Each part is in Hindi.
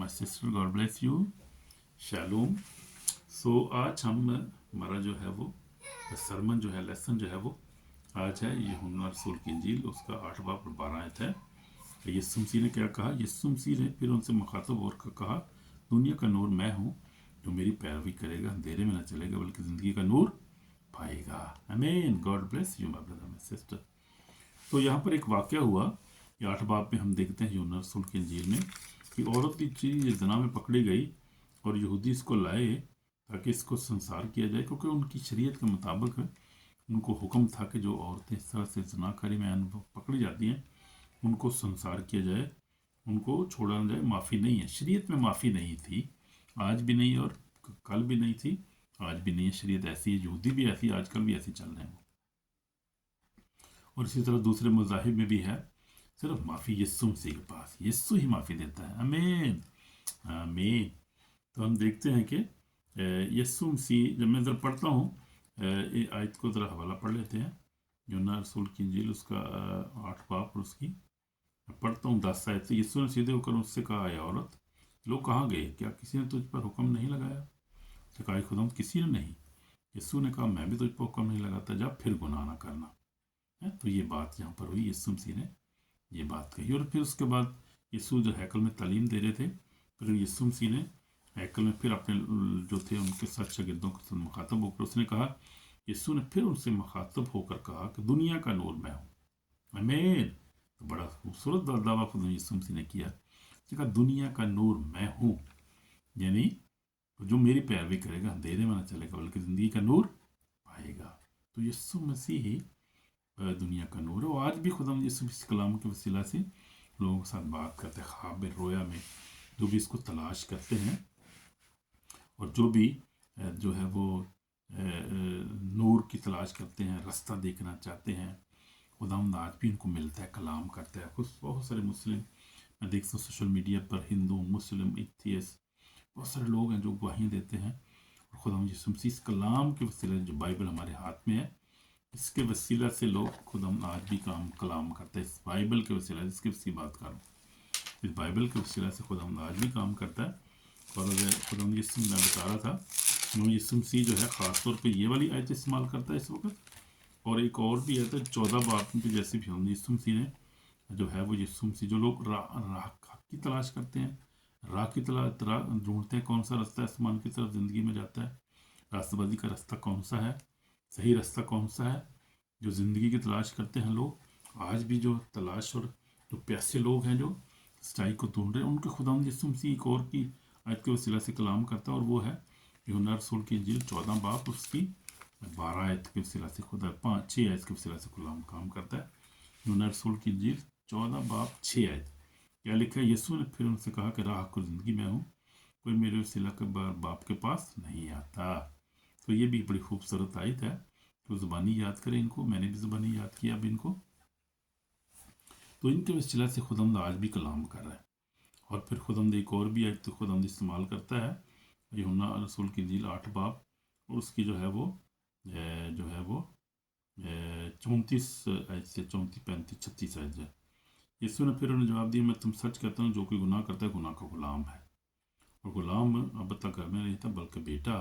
My sister, God bless you. Shalom. So आज हम हमारा जो है वो सरमन जो है, लेसन जो है वो आज है यूहन्ना रसूल की इंजील, उसका 8 बाब और 12 आयत है। यीशु मसीह ने क्या कहा? यीशु मसीह ने फिर उनसे मुखातब होकर कहा, दुनिया का नूर मैं हूँ, जो मेरी पैरवी करेगा अंधेरे में न चलेगा बल्कि ज़िंदगी का नूर पाएगा। आमीन। God bless you my brother my sister. तो यहाँ पर एक वाक़या हुआ कि 8 बाब में हम देखते हैं यूहन्ना रसूल की इंजील में कि औरत की चीज़ ज़िना में पकड़ी गई और यहूदी इसको लाए ताकि इसको संसार किया जाए, क्योंकि उनकी शरीयत के मुताबिक उनको हुक्म था कि जो औरतें इस तरह से जनाकारी में पकड़ी जाती हैं उनको संसार किया जाए, उनको छोड़ा न जाए। माफ़ी नहीं है, शरीयत में माफ़ी नहीं थी, आज भी नहीं और कल भी नहीं थी, आज भी नहीं है। शरीयत ऐसी है, यहूदी भी ऐसी, आजकल भी ऐसी चल रहे हैं। और इसी तरह दूसरे मज़ाहिब में भी है, सिर्फ माफ़ी यीशु मसीह के पास, यीशु ही माफ़ी देता है। आमीन आमीन। तो हम देखते हैं कि यीशु मसीह, जब मैं ज़रा पढ़ता हूँ ये आयत को ज़रा हवाला पढ़ लेते हैं। यूहन्ना रसूल की इंजील उसका 8 बाब और उसकी पढ़ता हूँ 10 आयत से। यीशु ने सीधे होकर उससे कहा, है औरत, लोग कहाँ गए? क्या किसी ने तुझ पर हुक्म नहीं लगाया? उसने कहा, खुदा किसी ने नहीं। यीशु ने कहा, मैं भी तुझ पर हुक्म नहीं लगाता, जा फिर गुनाह ना करना है। तो ये बात यहाँ पर हुई, यीशु मसीह ने ये बात कही। और फिर उसके बाद यीशु जो हैकल में तालीम दे रहे थे, फिर यीशु मसीह ने हैकल में फिर अपने जो थे उनके साथ शागिर्दों के साथ मुखातब होकर उसने कहा, यीशु ने फिर उनसे मुखातब होकर कहा कि दुनिया का नूर मैं हूँ। आमीन। तो बड़ा खूबसूरत दावा खुद यीशु मसीह ने किया, कहा दुनिया का नूर मैं हूँ, यानी जो मेरी पैरवी करेगा अंधेरे में न चलेगा बल्कि ज़िंदगी का नूर पाएगा। तो यीशु मसीह ही दुनिया का नूर है। और आज भी खुदा यीशु मसीह कलाम के वसीला से लोगों के साथ बात करते हैं, ख्वाब में, रोया में, जो भी इसको तलाश करते हैं और जो भी जो है वो नूर की तलाश करते हैं, रास्ता देखना चाहते हैं, खुदावंद आज भी इनको मिलता है, कलाम करता है। कुछ बहुत सारे मुस्लिम मैं देखता हूँ सोशल मीडिया पर, हिंदू, मुस्लिम, एथियस्ट, बहुत सारे लोग हैं जो गवाहियाँ देते हैं। और खुदावंद यीशु मसीह इस कलाम के वसीले जो बाइबल हमारे हाथ में है, इसके वसीला से लोग खुदावंद आज भी कलाम करता है। इस बाइबल के वसीला, इसकी वसी बात करूँ, इस बाइबल के वसीला से खुदावंद आज भी काम करता है। और खुदावंद यीशु मैं बता रहा था, यीशु मसीह जो है ख़ास तौर पे ये वाली आयत इस्तेमाल करता है इस वक्त। और एक और भी है, तो 14 बाब में जैसे भी हम यीशु मसीह ने जो है वो यीशु मसीह, जो लोग राह की तलाश करते हैं, राह की तलाश ढूंढते हैं, कौन सा रास्ता आसमान की तरफ ज़िंदगी में जाता है, रास्तबाजी का रास्ता कौन सा है, सही रास्ता कौन सा है, जो ज़िंदगी की तलाश करते हैं लोग। आज भी जो तलाश और जो प्यासे लोग हैं जो सच्चाई को ढूंढ रहे हैं, उनके खुदावंद यीशु मसीह एक और की आयत के वसीला से कलाम करता है, और वो है यूहन्ना रसूल की इंजील 14 बाब उसकी 12 आयत के वसीला से खुदा 5-6 आयत के वसीला से कलाम काम करता है। यूहन्ना रसूल की इंजील 14 बाब 6 आयत क्या लिखा है? यीशु ने फिर उनसे कहा कि राह को ज़िंदगी में हूँ, कोई मेरे वसीला के बाप के पास नहीं आता। तो ये भी बड़ी खूबसूरत आयत है। तो ज़ुबानी याद करें इनको, मैंने भी ज़ुबानी याद किया अब इनको। तो इनके वसीला से खुदावंद आज भी कलाम कर रहा है। और फिर खुदावंद एक और भी आयत तो खुदावंद इस्तेमाल करता है, यूहन्ना रसूल की इंजील 8 बाब और उसकी जो है वो 34 आयत से 34, 35, 36 आयत है। यीशु ने फिर उन्हें जवाब दिया, मैं तुम सच कहता हूँ, जो कोई गुनाह करता है गुनाह का गुलाम है, और गुलाम अब तक घर में नहीं था बल्कि बेटा।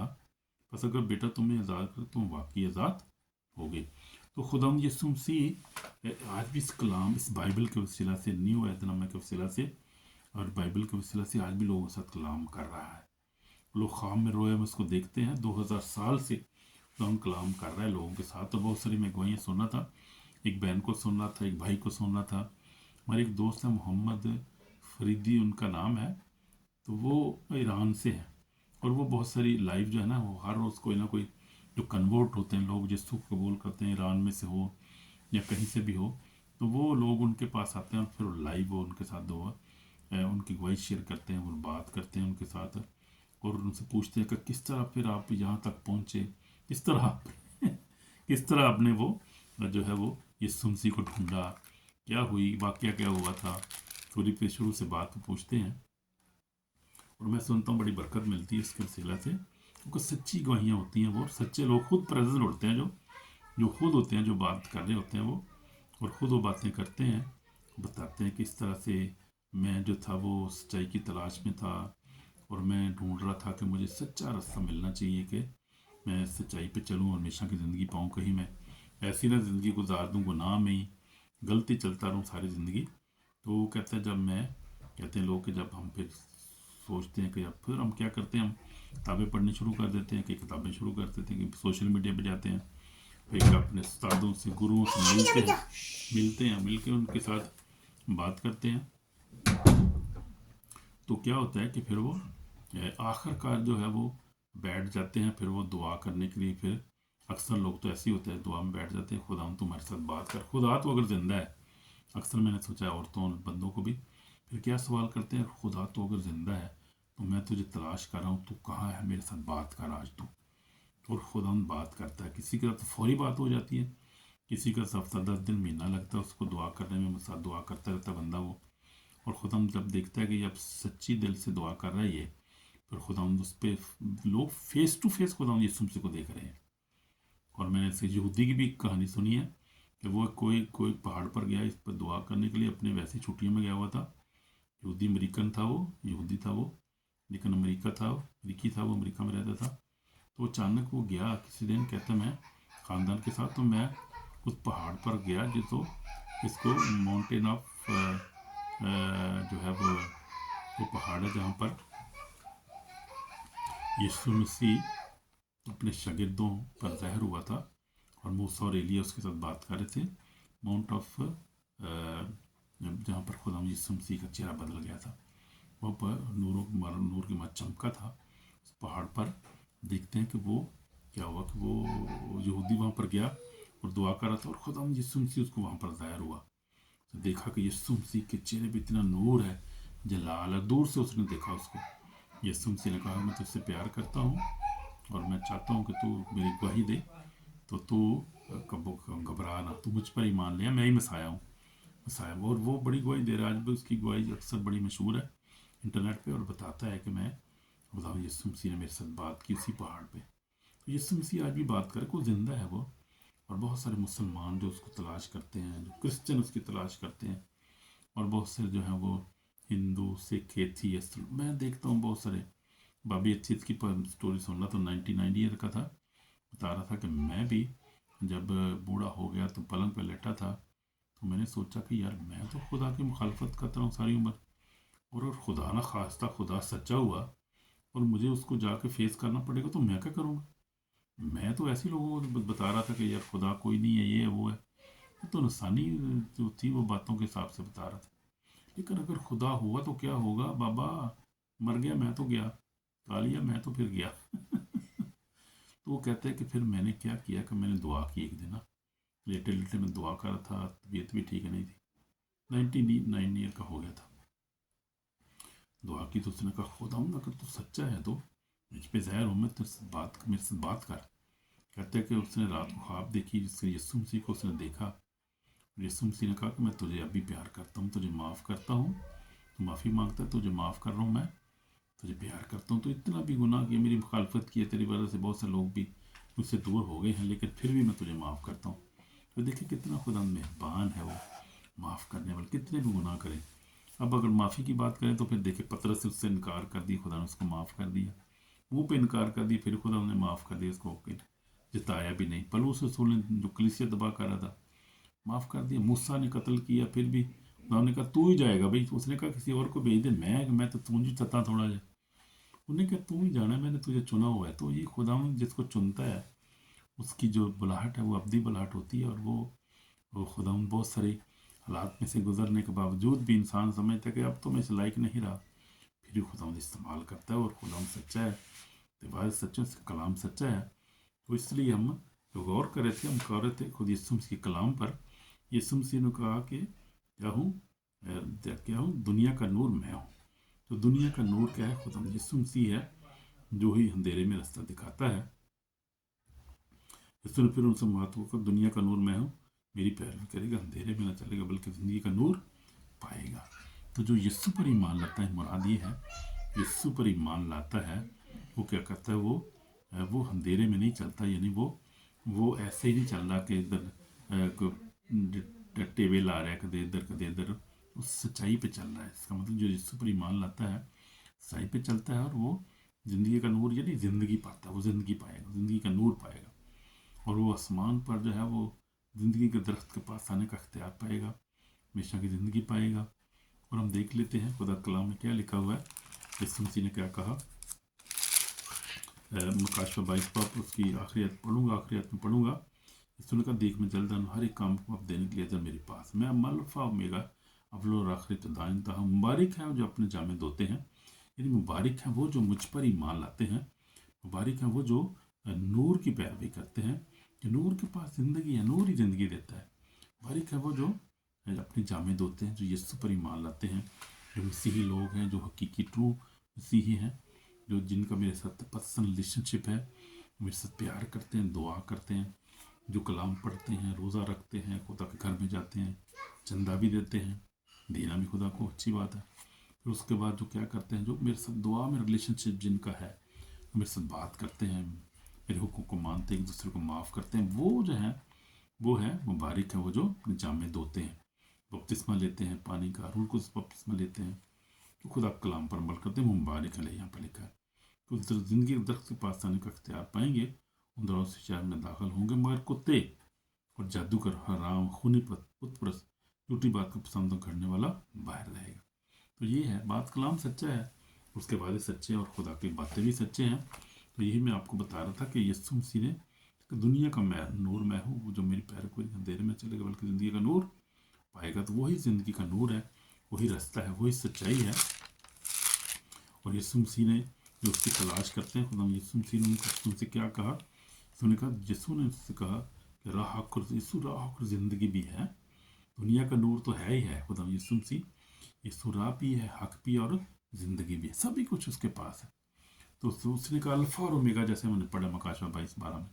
बस अगर बेटा तुम्हें आज़ाद करे तुम वाकई आज़ाद हो गए। तो खुदावंद यीशु मसीह आज भी इस कलाम, इस बाइबल के वसीला से, न्यू अहदनामा के वसीला से और बाइबल के वसीला से आज भी लोगों के साथ कलाम कर रहा है। लोग ख्वाब में, रोए में उसको देखते हैं। 2000 साल से खुदावंद कलाम कर रहा है लोगों के साथ। तो बहुत सारी मैं गवाहियाँ सुनना था, एक बहन को सुनना था, एक भाई को सुनना था। हमारे एक दोस्त है मोहम्मद फरीदी उनका नाम है, तो वो ईरान से है और वो बहुत सारी लाइव जो है ना, वो हर रोज़ कोई ना कोई जो कन्वर्ट होते हैं लोग, जिसको कबूल करते हैं, ईरान में से हो या कहीं से भी हो, तो वो लोग उनके पास आते हैं और फिर लाइव वो उनके साथ उनकी गवाही शेयर करते हैं, वो बात करते हैं उनके साथ और उनसे पूछते हैं कि किस तरह फिर आप यहाँ तक पहुँचे, किस तरह किस तरह आपने वो जो है वो यीशु मसीह को ढूंढा, क्या हुई, वाकया क्या हुआ था। थोड़ी फिर शुरू से बात पूछते हैं और मैं सुनता हूँ, बड़ी बरकत मिलती है इसके वसीला से, क्योंकि सच्ची गवाहियाँ होती हैं। वो सच्चे लोग खुद प्रेजेंट होते हैं, जो खुद होते हैं, जो बात कर रहे होते हैं वो, और ख़ुद वो बातें करते हैं, बताते हैं किस तरह से मैं जो था वो सच्चाई की तलाश में था, और मैं ढूंढ रहा था कि मुझे सच्चा रास्ता मिलना चाहिए कि मैं सच्चाई पे चलूँ और हमेशा की ज़िंदगी पाऊँ। कहीं मैं ऐसी ना ज़िंदगी गुजार दूँ गुनाह में ही गलती चलता रहूँ सारी ज़िंदगी। तो वो कहते हैं जब मैं कहते हैं लोग कि जब हम फिर सोचते हैं कि अब फिर हम क्या करते हैं, हम किताबें पढ़नी शुरू कर देते हैं, कि किताबें शुरू कर देते हैं, कि सोशल मीडिया पे जाते हैं, फिर अपने उस्तादों से गुरुओं से मिल के उनके साथ बात करते हैं। तो क्या होता है कि फिर वो आखिरकार जो है वो बैठ जाते हैं, फिर वो दुआ करने के लिए। फिर अक्सर लोग तो ऐसे ही होते हैं, दुआ में बैठ जाते हैं, खुदा हम तुम्हारे साथ बात कर। खुदा तो अगर जिंदा है, अक्सर मैंने सोचा है औरतों और बंदों को भी, फिर क्या सवाल करते हैं, खुदा तो अगर जिंदा है तो मैं तुझे तलाश कर रहा हूँ, तू कहाँ है, मेरे साथ बात कर आज तू। और खुदा बात करता है। किसी के साथ तो फौरी बात हो जाती है, किसी का हफ्ता 10 दिन महीना लगता है उसको दुआ करने में, साथ दुआ करता रहता बंदा वो। और खुदा जब देखता है कि जब सच्ची दिल से दुआ कर रहा है ये, फिर खुदा उस पर लोग फेस टू फेस खुदा यीशु मसीह को देख रहे हैं। और मैंने ऐसे यहूदी की भी कहानी सुनी है कि वो कोई कोई पहाड़ पर गया इस पर दुआ करने के लिए, अपने वैसी छुट्टियों में गया हुआ था। यहूदी अमेरिकन था वो, यहूदी था वो, लेकिन अमेरिकी था वो, अमेरिका में रहता था। तो अचानक वो गया किसी दिन, कहता मैं ख़ानदान के साथ, तो मैं उस पहाड़ पर गया जो तो इसको माउंटेन ऑफ जो है वो पहाड़ है जहाँ पर यीशु मसीह अपने शागिर्दों पर ज़ाहिर हुआ था, और मूसा और एलिया उसके साथ बात कर रहे थे। माउंट ऑफ जहाँ पर खुदा यीशु मसीह का चेहरा बदल गया था, वहाँ पर नूर के माँ चमका था उस पहाड़ पर। देखते हैं कि वो क्या हुआ कि वो यहूदी वहाँ पर गया और दुआ कर रहा था, और खुदा यीशु मसीह उसको वहाँ पर ज़ाहिर हुआ। तो देखा कि यीशु मसीह के चेहरे पे इतना नूर है, जलाल है। दूर से उसने देखा उसको। यीशु मसीह ने कहा मैं तुझसे प्यार करता हूँ और मैं चाहता हूँ कि तू मेरी गवाही दे, तो तू कब घबरा ना, तू मुझ पर ईमान ले, मैं ही मसाया हूँ, मसाया। और वो बड़ी गवाही दे रहा है। आज भी उसकी गवाही अक्सर बड़ी मशहूर है इंटरनेट पे, और बताता है कि मैं खुदा यीशु मसीह ने मेरे साथ बात की उसी पहाड़ पे। तो यीशु मसीह आज भी बात करे, को जिंदा है वो। और बहुत सारे मुसलमान जो उसको तलाश करते हैं, जो क्रिश्चियन उसकी तलाश करते हैं, और बहुत से जो हैं वो हिंदू सिख एथियस्ट। मैं देखता हूँ बहुत सारे। बाबी एथियस्ट की स्टोरी सुन रहा तो 99 ईयर का था, बता रहा था कि मैं भी जब बूढ़ा हो गया तो पलंग पे लेटा था, तो मैंने सोचा कि यार मैं तो खुदा की मुखालफत करता हूँ सारी उम्र, और अगर खुदा ना खास्ता खुदा सच्चा हुआ और मुझे उसको जाके फेस करना पड़ेगा तो मैं क्या करूँगा। मैं तो ऐसे लोगों को बता रहा था कि यार खुदा कोई नहीं है, ये है वो है। तो नसानी जो थी वो बातों के हिसाब से बता रहा था। लेकिन अगर खुदा हुआ तो क्या होगा बाबा, मर गया मैं तो गया, तालिया मैं तो फिर गया। तो वो कहते हैं कि फिर मैंने क्या किया कि मैंने दुआ की एक दिन ना, लेटे लेटे मैं दुआ कर रहा था, तबीयत भी ठीक नहीं थी, 99 ईयर का हो गया था। दुआ की तो उसने कहा खुदा अगर तू सच्चा है तो मुझ पे ज़ाहिर हो, मैं तेरे से मेरे से बात कर। कहते हैं कि उसने रात को ख्वाब देखी जिससे यीशु मसीह को उसने देखा। यीशु मसीह ने कहा कि मैं तुझे अभी प्यार करता हूँ, तुझे माफ़ करता हूँ, तो माफ़ी मांगता है, तुझे माफ़ कर रहा हूँ, मैं तुझे प्यार करता हूँ। तो इतना भी गुनाह किया, मेरी मुखालफत की है, तेरी वजह से बहुत से लोग भी मुझसे दूर हो गए हैं, लेकिन फिर भी मैं तुझे माफ़ करता हूँ। तो देखिए कितना खुदा मेहरबान है वो, माफ़ करने वाले, कितने भी गुनाह करें। अब अगर माफ़ी की बात करें तो फिर देखिए पतरस से उससे इनकार कर दिया, खुदा ने उसको माफ़ कर दिया। मुँह पे इनकार कर दिया, फिर खुदा ने माफ़ कर दिया उसको, जिताया भी नहीं। पलूस रसूल ने जो कलीसिया तबाह कर रहा था, माफ़ कर दिया। मूसा ने कत्ल किया, फिर भी खुदा ने कहा तू ही जाएगा भाई। उसने कहा किसी और को भेज दे, मैं तो तुझे चता थोड़ा जा। उन्हें कहा तू ही जाना, मैंने तुझे चुना हुआ है। तो ये खुदा जिसको चुनता है उसकी जो बुलाहट है वो अब्दी बुलाहट होती है। और वो खुदा बहुत सारे हालात में से गुजरने के बावजूद भी इंसान समझता है कि अब तो मैं इस लायक नहीं रहा, फिर भी खुदा इस्तेमाल करता है। और खुदा सच्चा है, तिबार सच्चा, कलाम सच्चा है। तो इसलिए हम गौर कर रहे थे, हम कर रहे थे खुद यीशु मसीह के कलाम पर। यीशु मसीह ने कहा कि क्या हूँ, दुनिया का नूर मैं हूँ। तो दुनिया का नूर क्या है, खुदा यीशु मसीह है, जो ही अंधेरे में रास्ता दिखाता है। यीशु ने फिर उनसे महत्व को, दुनिया का नूर मैं हूँ, मेरी पैरवी करेगा अंधेरे में ना चलेगा बल्कि ज़िंदगी का नूर पाएगा। तो जो यीशु पर ईमान लाता है, मुराद ये है यीशु पर ईमान लाता है, वो क्या करता है, वो अंधेरे में नहीं चलता। यानी वो ऐसे ही नहीं चल रहा कि इधर टेबल आ रहा है कदे इधर कदे इधर, उस सच्चाई पे चल रहा है। इसका मतलब जो यीशु पर ईमान लाता है सच्चाई पे चलता है और वो ज़िंदगी का नूर यानी ज़िंदगी पाता है, वो ज़िंदगी पाएगा, ज़िंदगी का नूर पाएगा और वो आसमान पर जो है वो ज़िंदगी के दरख्त के पास आने का अख्तियार पाएगा, हमेशा की ज़िंदगी पाएगा। और हम देख लेते हैं खुदा कलाम में क्या लिखा हुआ है। यीशु मसीह ने क्या कहा, मकाशवा 22 पाप उसकी आखिरी आयत पढ़ूंगा, आखिरी आयत में पढ़ूंगा। यीशु ने कहा, देख मैं जल्द हर एक काम को अब देने के लिए मेरे पास, मैं अल्फा ओमेगा अव्वल और आखिरी तदा इंतहा। मुबारक है जो अपने जामे धोते हैं, यानी मुबारक है वो जो मुझ पर ईमान लाते हैं, मुबारक है वो जो नूर की पैरवी करते हैं कि नूर के पास ज़िंदगी है, नूर ही ज़िंदगी देता है। मुबारक है वो जो अपने जामे धोते हैं, जो यीशु पर ईमान लाते हैं, जो मसीही लोग हैं, जो हकीकी ट्रू मसीही हैं, जो जिनका मेरे साथ पर्सनल रिलेशनशिप है, मेरे साथ प्यार करते हैं, दुआ करते हैं, जो कलाम पढ़ते हैं, रोज़ा रखते हैं, खुदा के घर में जाते हैं, चंदा भी देते हैं, देना भी खुदा को अच्छी बात है। फिर उसके बाद जो क्या करते हैं, जो मेरे साथ दुआ में रिलेशनशिप जिनका है, मेरे साथ बात करते हैं, मेरे हुक्म को मानते हैं, एक दूसरे को माफ़ करते हैं, वो जो है वो है मुबारक है वो जो अपने जामे धोते हैं, बपतिस्मा लेते हैं पानी का, रूह को बपतिस्मा लेते हैं, तो खुदा कलाम पर अमल करते हैं, मुबारक है यहाँ पर लिखा है। तो ज़िंदगी के दरख्त के पास आने का अख्तियार पाएंगे, उन दरों से शहर में दाखिल होंगे, मगर कुत्ते और जादूगर, हराम, खूनी, पुतप्रस्त, झूठी बात को पसंद करने वाला बाहर रहेगा। तो ये है बात, कलाम सच्चा है, उसके वादे सच्चे हैं और खुदा की बातें भी सच्चे हैं। तो यही मैं आपको बता रहा था कि यीशु मसीह ने दुनिया का मैं नूर मैं हूँ, वो जो मेरी पैर को अंधेरे में चलेगा बल्कि ज़िंदगी का नूर पाएगा। तो वही ज़िंदगी का नूर है, वही रास्ता है, वही सच्चाई है। और यीशु मसीह ने जो उसकी तलाश करते हैं, खुदा यीशु मसीह ने उनसे क्या कहा, उसने कहा, यीशु ने उससे कहा कि राह हक और यीशु राह हक और ज़िंदगी भी है, दुनिया का नूर तो है ही है खुदा यीशु मसीह, यीशु राह भी है, हक भी और ज़िंदगी भी है, सभी कुछ उसके पास है। तो उसने कहा अल्फा और ओमेगा, जैसे मैंने पढ़ा मकाशवा 22:12 में,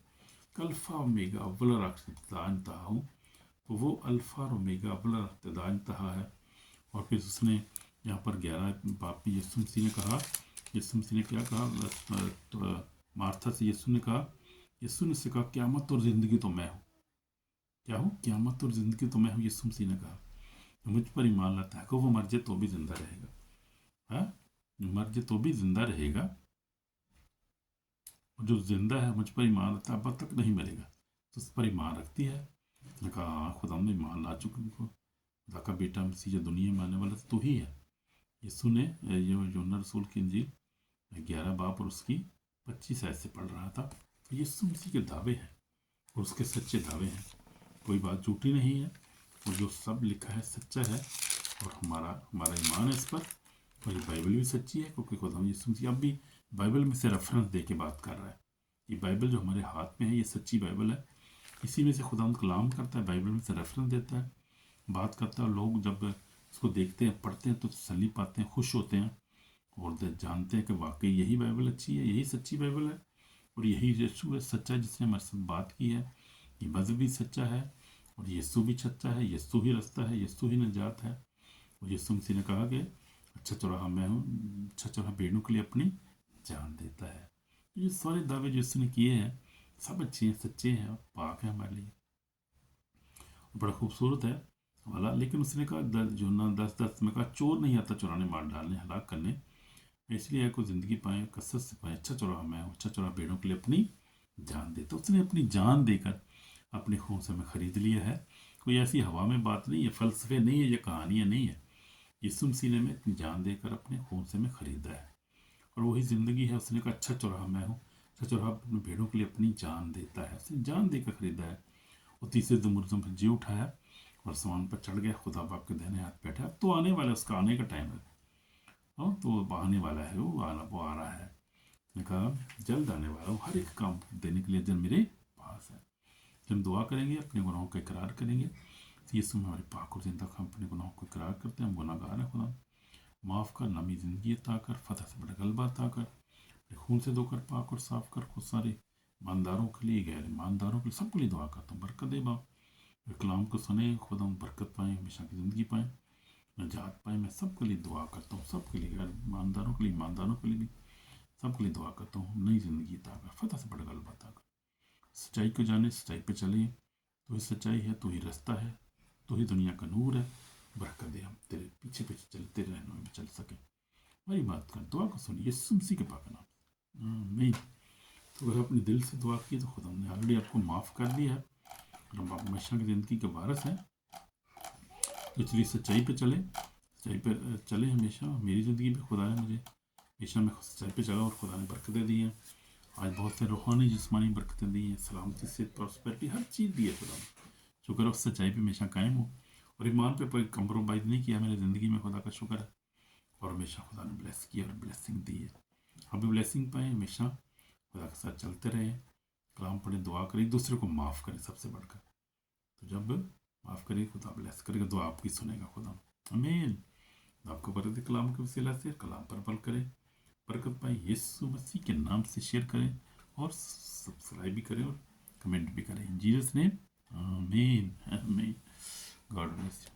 अल्फा ओमेगा अव्वल और आखिर इब्तिदा इंतहा हूँ। तो वो अल्फा और ओमेगा अव्वल और इब्तिदा इंतहा है। और फिर उसने यहाँ पर 11 बाप में यीशु मसीह ने कहा, यीशु मसीह ने क्या कहा, तो मार्था से यीशु ने कहा, यीशु ने से कहा, क़यामत और ज़िंदगी तो मैं हूँ। क्या हूँ? क़यामत और ज़िंदगी तो मैं हूँ। यीशु मसीह ने कहा, तो मुझ पर ईमान लाता है कि वो मर जाए तो भी जिंदा रहेगा। हाँ, मर जाए तो भी जिंदा रहेगा, और जो जिंदा है मुझ पर ईमान रखता है अब तक नहीं मरेगा। तो उस पर ईमान रखती है। उसने कहा, हाँ खुदा में ईमान ला चुके उनको, खुदा का बेटा मसीह जो दुनिया में आने वाला तो ही है। यीशु ने ये यूहन्ना रसूल की इंजील 11 बाब और उसकी 25 आयत से पढ़ रहा था। तो यीशु मसीह के दावे हैं और उसके सच्चे दावे हैं, कोई बात झूठी नहीं है, और जो सब लिखा है सच्चा है, और हमारा ईमान है इस पर। और ये बाइबल भी सच्ची है, क्योंकि खुदा यीशु मसीह अब भी बाइबल में से रेफरेंस दे के बात कर रहा है। ये बाइबल जो हमारे हाथ में है ये सच्ची बाइबल है, इसी में से खुदा कलाम करता है, बाइबल में से रेफरेंस देता है, बात करता है। लोग जब इसको देखते हैं, पढ़ते हैं तो तसल्ली पाते हैं, खुश होते हैं और जानते हैं कि वाकई यही बाइबल अच्छी है, यही सच्ची बाइबल है, और यही यीशु है सच्चा जिसने हमारे साथ बात की है। ये मज़हब भी सच्चा है और यीशु भी सच्चा है, यीशु ही रास्ता है, यीशु ही निजात है। और यीशु मसीह ने कहा कि अच्छा चौराहा मैं हूँ, अच्छा चौराहा भेड़ों के लिए अपनी जान देता है। ये सारे दावे जो इसने किए हैं सब अच्छे हैं, सच्चे हैं और पाक है हमारे लिए, बड़ा खूबसूरत है वाला। लेकिन उसने कहा जो ना 10:10 में कहा, चोर नहीं आता चुराने, मार डालने, हलाक करने, इसलिए को ज़िंदगी पाएँ, कसरत से पाएँ। अच्छा चौराहा मैं हूँ, अच्छा चौराहा भेड़ों के लिए अपनी जान देता। उसने अपनी जान देकर अपने खून से हमें ख़रीद लिया है। कोई ऐसी हवा में बात नहीं है, फ़लसफ़े नहीं है, ये कहानियाँ नहीं है। यीशु मसीह ने हमें अपनी जान देकर अपने खून से हमें ख़रीदा है, और वही ज़िंदगी है। उसने कहा अच्छा चौराहा मैं हूँ, अच्छा चौराहा अपने भेड़ों के लिए अपनी जान देता है, उसने जान देकर ख़रीदा है। और तीसरे दिन मुर्दों पर जी उठाया और आसमान पर चढ़ गया, खुदा बाप के दाहिने हाथ बैठा। अब तो आने वाला है, उसका आने का टाइम है। हाँ, तो वो आने वाला है, वो आ रहा है। मैंने कहा जल्द आने वाला हूँ, हर एक काम देने के लिए जब मेरे पास है। जब हम दुआ करेंगे, अपने गुनाहों का इकरार करेंगे, तो यीशु में हमारे पाक और जिंदा हम अपने गुनाहों को इकरार करते हैं, हम गुनाहगार हैं, खुदा माफ़ कर, नमी ज़िंदगी अता कर, फतह से बड़ा गलबा अता कर, खून से धोकर पाक और साफ कर। खुद सारे ईमानदारों के लिए, गैर ईमानदारों के लिए, सबके लिए दुआ करता हूँ, बरकत दे बाप। कलाम को सुने, खुदा बरकत पाएँ, हमेशा की ज़िंदगी पाएँ, निजात पाएँ। मैं सबके लिए दुआ करता हूँ, सबके लिए, गैर ईमानदारों के लिए, ईमानदारों के लिए भी, सबके लिए दुआ करता हूँ। नई ज़िंदगी अता कर, फतह से बड़ा गलबा अता कर। सच्चाई को जाने, सच्चाई पे चले, तो ही सच्चाई है, तो ही रास्ता है, तो ही दुनिया का नूर है, बरकत दे, हम तेरे पीछे पीछे चल, तेरे रहनुमाई में चल सके। हमारी बात कर, दुआ को सुनिए यीशु मसीह के पाक नाम। आमीन। तो अगर अपने दिल से दुआ की तो खुदा ने ऑलरेडी आपको माफ़ कर दिया है। और हम आप हमेशा की ज़िंदगी के वारिस हैं। तो चलिए सच्चाई पे चले, सच्चाई पे चले हमेशा। मेरी ज़िंदगी में खुदा ने मुझे हमेशा में सच्चाई पे चला और खुदा ने बरकतें दी हैं। आज बहुत से रूहानी जिस्मानी बरकतें दी हैं, सलामती से प्रॉस्पेरिटी हर चीज़ दी है खुदा ने। शुक्र है उस सच्चाई पे हमेशा कायम हो और ईमान पे कोई कंप्रोमाइज़ नहीं किया मेरी ज़िंदगी में। खुदा का शुक्र है। और हमेशा खुदा ने ब्लेस किया और ब्लेसिंग दी है। हम भी ब्लेसिंग पाए, हमेशा खुदा के साथ चलते रहें, कलाम पढ़ें, दुआ करें, एक दूसरे को माफ़ करें सबसे बढ़कर। तो जब माफ़ करें खुदा ब्लेस करेगा, दुआ आपकी सुनेगा खुदा। आमीन। आपको बरकत कलाम के वसीला से कलाम पर अमल करें, बरकत पाए, यीशु मसीह के नाम से शेयर करें और सब्सक्राइब भी करें और कमेंट भी करें। इन जीसस नेम आमीन आमीन। God bless you.